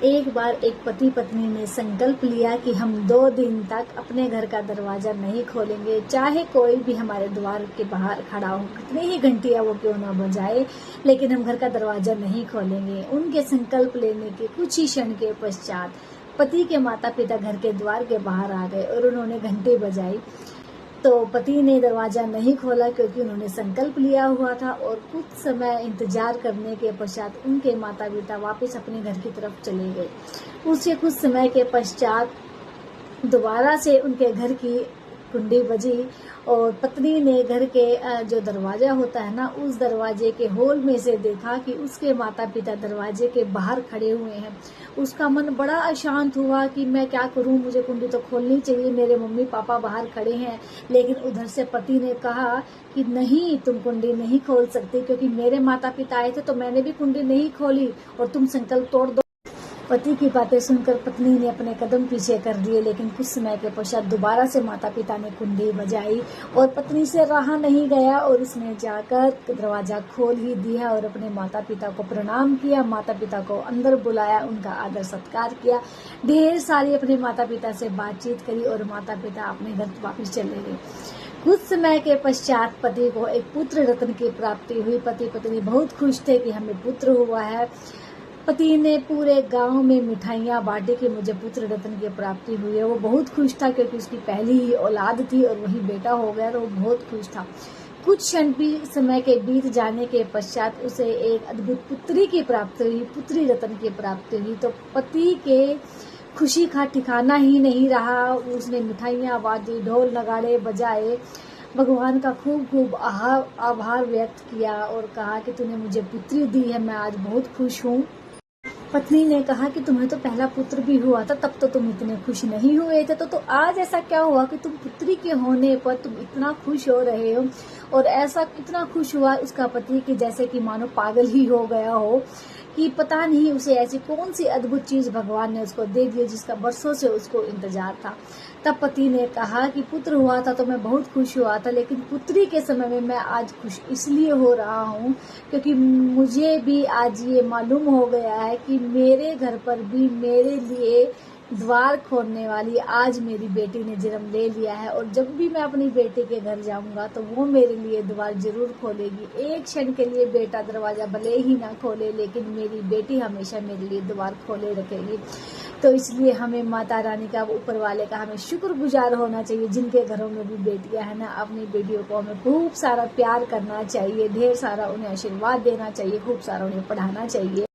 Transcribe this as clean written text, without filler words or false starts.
एक बार एक पति पत्नी ने संकल्प लिया कि हम 2 दिन तक अपने घर का दरवाजा नहीं खोलेंगे, चाहे कोई भी हमारे द्वार के बाहर खड़ा हो, कितनी ही घंटियां वो क्यों ना बजाए, लेकिन हम घर का दरवाजा नहीं खोलेंगे। उनके संकल्प लेने के कुछ ही क्षण के पश्चात पति के माता पिता घर के द्वार के बाहर आ गए और उन्होंने घंटी बजाई। तो पति ने दरवाजा नहीं खोला क्योंकि उन्होंने संकल्प लिया हुआ था, और कुछ समय इंतजार करने के पश्चात उनके माता पिता वापस अपने घर की तरफ चले गए। उसके कुछ समय के पश्चात दोबारा से उनके घर की कुंडी बजी और पत्नी ने घर के जो दरवाजा होता है ना, उस दरवाजे के होल में से देखा कि उसके माता पिता दरवाजे के बाहर खड़े हुए हैं। उसका मन बड़ा अशांत हुआ कि मैं क्या करूं, मुझे कुंडी तो खोलनी चाहिए, मेरे मम्मी पापा बाहर खड़े हैं। लेकिन उधर से पति ने कहा कि नहीं, तुम कुंडी नहीं खोल सकती, क्योंकि मेरे माता पिता आए थे तो मैंने भी कुंडी नहीं खोली और तुम संकल्प तोड़ दो। पति की बातें सुनकर पत्नी ने अपने कदम पीछे कर दिए, लेकिन कुछ समय के पश्चात दोबारा से माता पिता ने कुंडी बजाई और पत्नी से रहा नहीं गया और उसने जाकर दरवाजा खोल ही दिया और अपने माता पिता को प्रणाम किया, माता पिता को अंदर बुलाया, उनका आदर सत्कार किया, ढेर सारी अपने माता पिता से बातचीत करी और माता पिता अपने घर वापस चले गए। कुछ समय के पश्चात पति को एक पुत्र रत्न की प्राप्ति हुई। पति पत्नी बहुत खुश थे कि हमें पुत्र हुआ है। पति ने पूरे गांव में मिठाइयां बांटी कि मुझे पुत्र रत्न की प्राप्ति हुई है। वो बहुत खुश था क्योंकि उसकी पहली ही औलाद थी और वही बेटा हो गया, तो वो बहुत खुश था। कुछ क्षण भी समय के बीत जाने के पश्चात उसे एक अद्भुत पुत्री की प्राप्ति हुई, पुत्री रत्न की प्राप्ति हुई। तो पति के खुशी का ठिकाना ही नहीं रहा। उसने मिठाइयां बांटी, ढोल नगाड़े बजाए, भगवान का खूब खूब आभार व्यक्त किया और कहा कि तूने मुझे पुत्री दी है, मैं आज बहुत खुश हूँ। पत्नी ने कहा कि तुम्हें तो पहला पुत्र भी हुआ था, तब तो तुम इतने खुश नहीं हुए थे, तो आज ऐसा क्या हुआ कि तुम पुत्री के होने पर तुम इतना खुश हो रहे हो। और ऐसा इतना खुश हुआ उसका पति कि जैसे कि मानो पागल ही हो गया हो कि पता नहीं उसे ऐसी कौन सी अद्भुत चीज भगवान ने उसको दे दी जिसका बरसों से उसको इंतजार था। तब पति ने कहा कि पुत्र हुआ था तो मैं बहुत खुश हुआ था, लेकिन पुत्री के समय में मैं आज खुश इसलिए हो रहा हूँ क्योंकि मुझे भी आज ये मालूम हो गया है कि मेरे घर पर भी मेरे लिए द्वार खोलने वाली आज मेरी बेटी ने जन्म ले लिया है, और जब भी मैं अपनी बेटी के घर जाऊंगा तो वो मेरे लिए द्वार जरूर खोलेगी। एक क्षण के लिए बेटा दरवाजा भले ही ना खोले, लेकिन मेरी बेटी हमेशा मेरे लिए द्वार खोले रखेगी। तो इसलिए हमें माता रानी का, ऊपर वाले का हमें शुक्रगुजार होना चाहिए। जिनके घरों में भी बेटियां हैं ना, अपनी बेटियों को हमें खूब सारा प्यार करना चाहिए, ढेर सारा उन्हें आशीर्वाद देना चाहिए, खूब सारा उन्हें पढ़ाना चाहिए।